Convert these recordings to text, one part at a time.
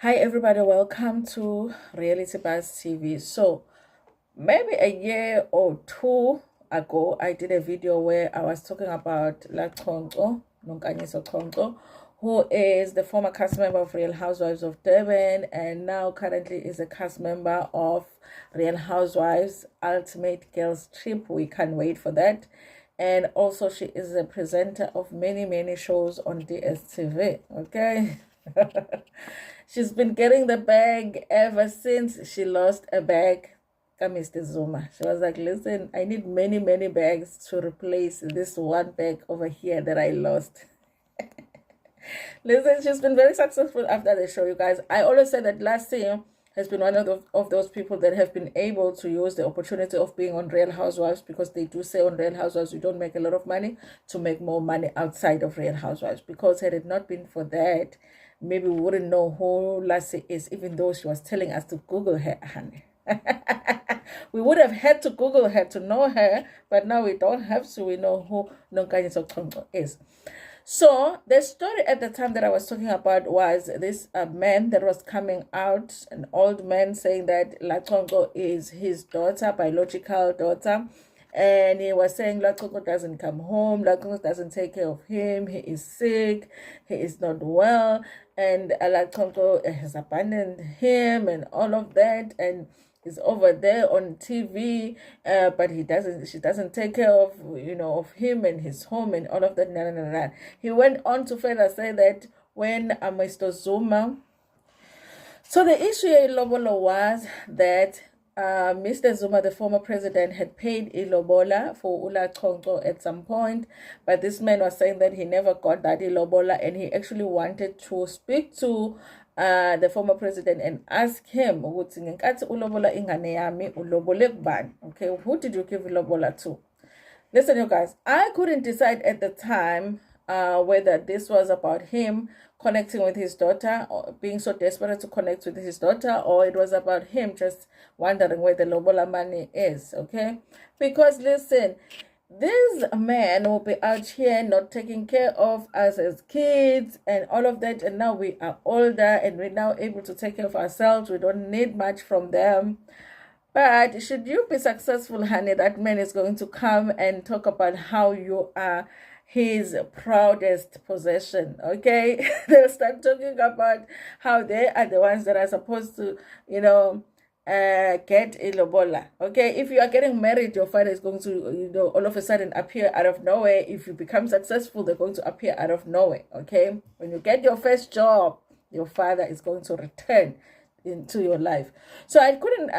Hi everybody, welcome to Reality Buzz TV. So maybe a year or two ago, I did a video where I was talking about Lachonco, Lachonco, who is the former cast member of Real Housewives of Durban and now currently is a cast member of Real Housewives Ultimate Girls Trip. We can't wait for that. And also she is a presenter of many shows on DSTV. Okay. She's been getting the bag ever since she lost a bag. Mr. Zuma. She was like, listen, I need many bags to replace this one bag over here that I lost. Listen, she's been very successful after the show, you guys. I always said that Lassie has been one of those people that have been able to use the opportunity of being on Real Housewives, because they do say on Real Housewives you don't make a lot of money, to make more money outside of Real Housewives. Because had it not been for that, maybe we wouldn't know who Lassie is, even though she was telling us to Google her, honey. We would have had to Google her to know her, but now we don't have to. We know who Lachonco is. So the story at the time that I was talking about was this man that was coming out, an old man, saying that Lachonco is his daughter, biological daughter. And he was saying Lachonco doesn't come home, Lachonco doesn't take care of him, he is sick, he is not well, and Lachonco has abandoned him and all of that, and is over there on TV, but she doesn't take care of, of him and his home and all of that. No. He went on to further say that when Mr. Zuma, so the issue in Lobola was that Mr. Zuma, the former president, had paid Ilobola for Lachonco at some point, but this man was saying that he never got that Ilobola, and he actually wanted to speak to the former president and ask him, okay, who did you give Ilobola to? Listen, you guys, I couldn't decide at the time whether this was about him connecting with his daughter, or being so desperate to connect with his daughter, or it was about him just wondering where the Lobola money is, okay? Because listen, this man will be out here not taking care of us as kids and all of that, and now we are older and we're now able to take care of ourselves. We don't need much from them. But should you be successful, honey, that man is going to come and talk about how you are his proudest possession, okay? They'll start talking about how they are the ones that are supposed to, get a lobola, okay? If you are getting married, your father is going to, all of a sudden appear out of nowhere. If you become successful, they're going to appear out of nowhere, okay? When you get your first job, your father is going to return into your life. So I couldn't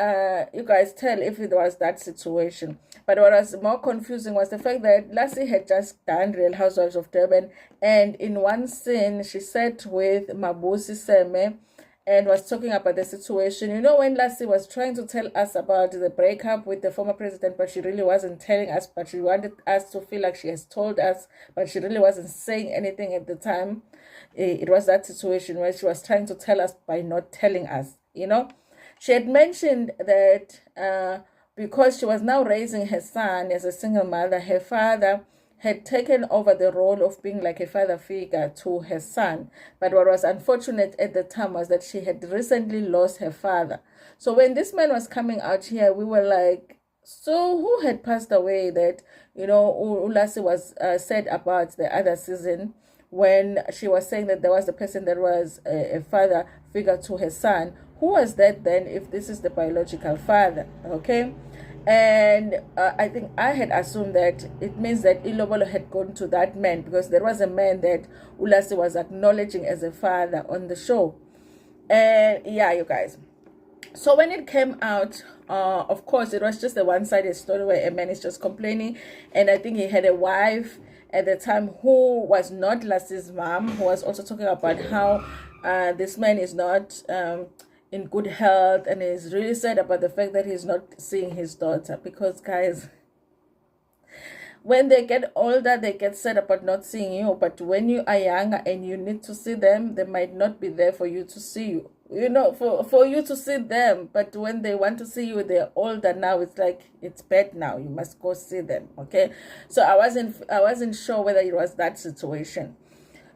you guys tell if it was that situation, but what was more confusing was the fact that Lassie had just done Real Housewives of Durban, and in one scene she sat with Mabusi Seme and was talking about the situation. When Lassie was trying to tell us about the breakup with the former president, but she really wasn't telling us, but she wanted us to feel like she has told us, but she really wasn't saying anything at the time. It was that situation where she was trying to tell us by not telling us, She had mentioned that because she was now raising her son as a single mother, her father had taken over the role of being like a father figure to her son. But what was unfortunate at the time was that she had recently lost her father. So when this man was coming out here, we were like, so who had passed away that, Ulasi was said about the other season, when she was saying that there was a person that was a father figure to her son. Who was that then, if this is the biological father, okay? And I think I had assumed that it means that Ilobolo had gone to that man, because there was a man that Ulasi was acknowledging as a father on the show. And yeah, you guys. So when it came out, of course, it was just a one-sided story where a man is just complaining. And I think he had a wife at the time who was not Lassie's mom, who was also talking about how this man is not in good health, and is really sad about the fact that he's not seeing his daughter. Because, guys, when they get older, they get sad about not seeing you. But when you are younger and you need to see them, they might not be there for you to see you. For you to see them. But when they want to see you, they're older now. It's like, it's bad now. You must go see them, okay? So I wasn't sure whether it was that situation.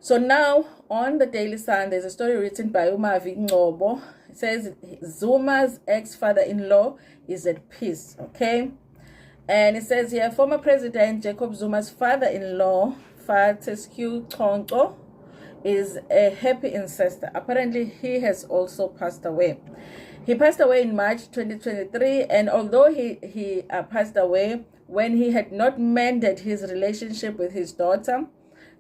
So now on the Daily Sun, there's a story written by Umavi Ngobo. It says Zuma's ex-father-in-law is at peace, okay? And it says here, former President Jacob Zuma's father-in-law, Fatescu Lachonco, is a happy ancestor. Apparently, he has also passed away. He passed away in March 2023, and although he passed away when he had not mended his relationship with his daughter,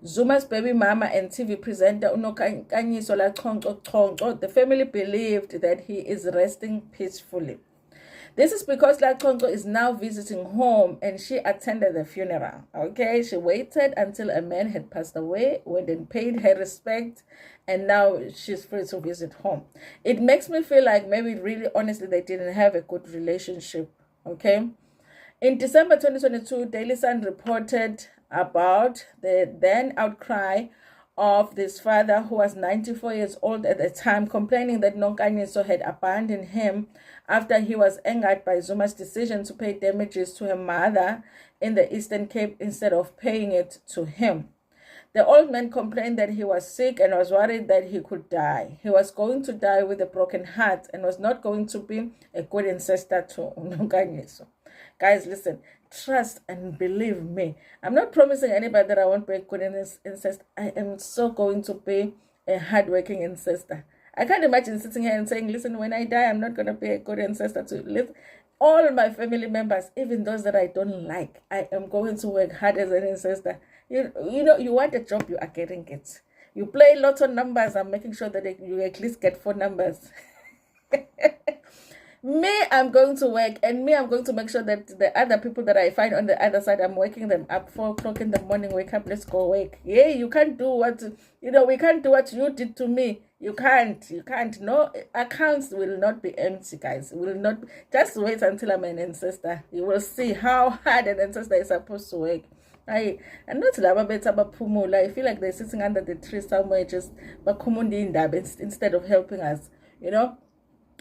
Zuma's baby mama and TV presenter Unokanyiso Lachonco, the family believed that he is resting peacefully. This is because Lachonco is now visiting home and she attended the funeral. Okay, she waited until a man had passed away, went and paid her respect, and now she's free to visit home. It makes me feel like maybe really honestly they didn't have a good relationship. Okay. In December 2022, Daily Sun reported about the then outcry of this father who was 94 years old at the time, complaining that Nonkanyiso had abandoned him after he was angered by Zuma's decision to pay damages to her mother in the Eastern Cape instead of paying it to him. The old man complained that he was sick and was worried that he could die. He was going to die with a broken heart and was not going to be a good ancestor to Nonkanyiso. Guys, listen, trust and believe me. I'm not promising anybody that I won't be a good ancestor. I am so going to be a hardworking ancestor. I can't imagine sitting here and saying, listen, when I die, I'm not going to be a good ancestor to live. All my family members, even those that I don't like, I am going to work hard as an ancestor. You know, you want a job, you are getting it. You play lots of numbers, I'm making sure that you at least get 4 numbers. Me, I'm going to work, and me, I'm going to make sure that the other people that I find on the other side, I'm waking them up 4 o'clock in the morning. Wake up, let's go work. Yeah, you can't do what, we can't do what you did to me. You can't. No, accounts will not be empty, guys. Will not. Just wait until I'm an ancestor. You will see how hard an ancestor is supposed to work. And not laba better bapumula. I feel like they're sitting under the tree somewhere, just bakumundi indaba instead of helping us.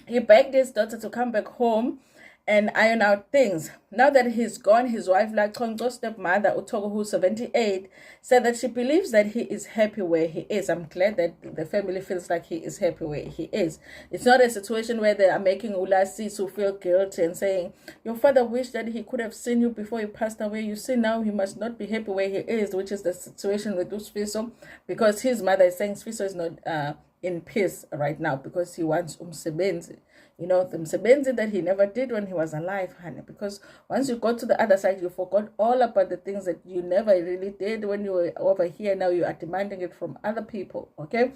He begged his daughter to come back home and iron out things. Now that he's gone, his wife, Lachonco's stepmother, Utogo, who's 78, said that she believes that he is happy where he is. I'm glad that the family feels like he is happy where he is. It's not a situation where they are making Ulasi to feel guilty and saying, your father wished that he could have seen you before he passed away. You see, now he must not be happy where he is, which is the situation with Usfiso, because his mother is saying Sfiso is not in peace right now because he wants umsebenzi. The msebenzi that he never did when he was alive, honey. Because once you go to the other side, you forgot all about the things that you never really did when you were over here. Now you are demanding it from other people, okay?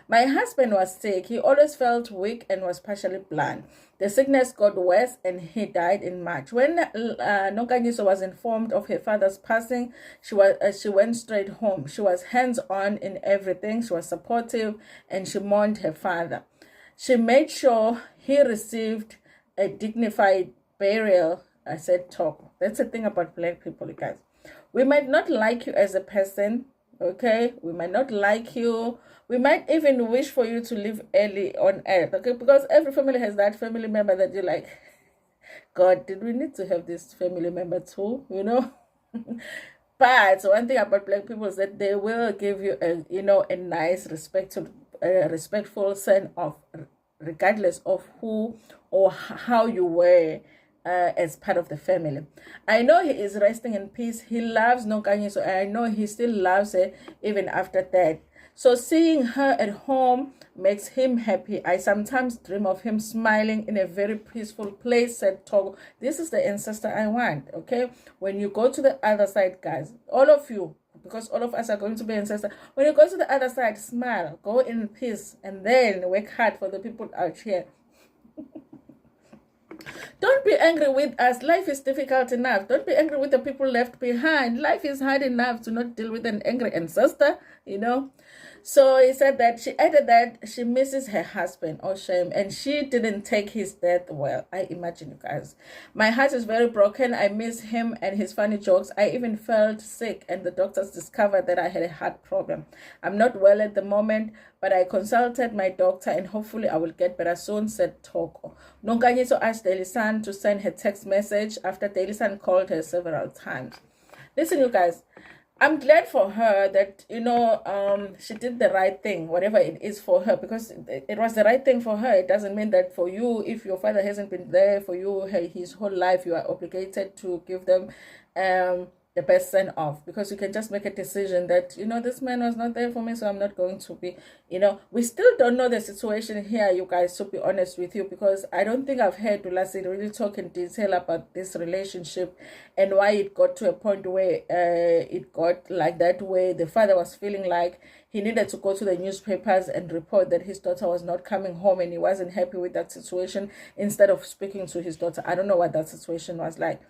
My husband was sick. He always felt weak and was partially blind. The sickness got worse and he died in March. When Nonkanyiso was informed of her father's passing, she went straight home. She was hands-on in everything. She was supportive and she mourned her father. She made sure he received a dignified burial. I said talk. That's the thing about black people, guys. We might not like you as a person, okay? We might not like you. We might even wish for you to live early on earth, okay? Because every family has that family member that you're like, God, did we need to have this family member too, But one thing about black people is that they will give you a nice, respectful sense of, regardless of who or how you were as part of the family. I know he is resting in peace. He loves Nonkanyiso, so I know he still loves her even after that. So seeing her at home makes him happy. I sometimes dream of him smiling in a very peaceful place, said Togo. This is the ancestor I want, okay? When you go to the other side, guys, all of you, because all of us are going to be ancestors. When you go to the other side, smile, go in peace, and then work hard for the people out here. Don't be angry with us. Life is difficult enough. Don't be angry with the people left behind. Life is hard enough to not deal with an angry ancestor, So he said that she added that she misses her husband, oh shame, and she didn't take his death well. I imagine, you guys. My heart is very broken. I miss him and his funny jokes. I even felt sick and the doctors discovered that I had a heart problem. I'm not well at the moment, but I consulted my doctor and hopefully I will get better soon, said Toko. Nonkanyiso asked Daily Sun to send her text message after Daily Sun called her several times. Listen, you guys. I'm glad for her that, she did the right thing, whatever it is for her, because it was the right thing for her. It doesn't mean that for you, if your father hasn't been there for you his whole life, you are obligated to give them the best send off, because you can just make a decision that, this man was not there for me, so I'm not going to be, we still don't know the situation here, you guys, to be honest with you, because I don't think I've heard Lassie really talk in detail about this relationship and why it got to a point where it got like that, where the father was feeling like he needed to go to the newspapers and report that his daughter was not coming home, and he wasn't happy with that situation, instead of speaking to his daughter. I don't know what that situation was like,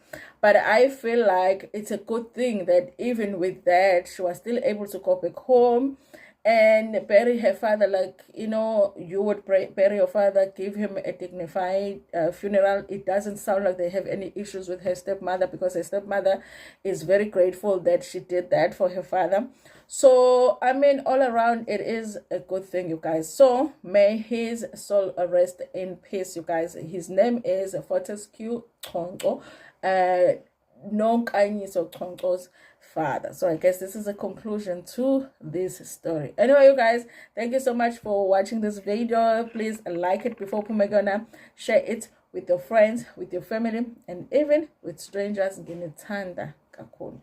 but I feel like it's a good thing that even with that, she was still able to go back home and bury her father, like, you would bury your father, give him a dignified funeral. It doesn't sound like they have any issues with her stepmother, because her stepmother is very grateful that she did that for her father. So, I mean, all around, it is a good thing, you guys. So, may his soul rest in peace, you guys. His name is Fortescue Lachonco, Nonkanyiso Lachonco's father. So I guess this is a conclusion to this story. Anyway, you guys, thank you so much for watching this video. Please like it before Pumegona. Share it with your friends, with your family, and even with strangers. Nginithanda kakhulu.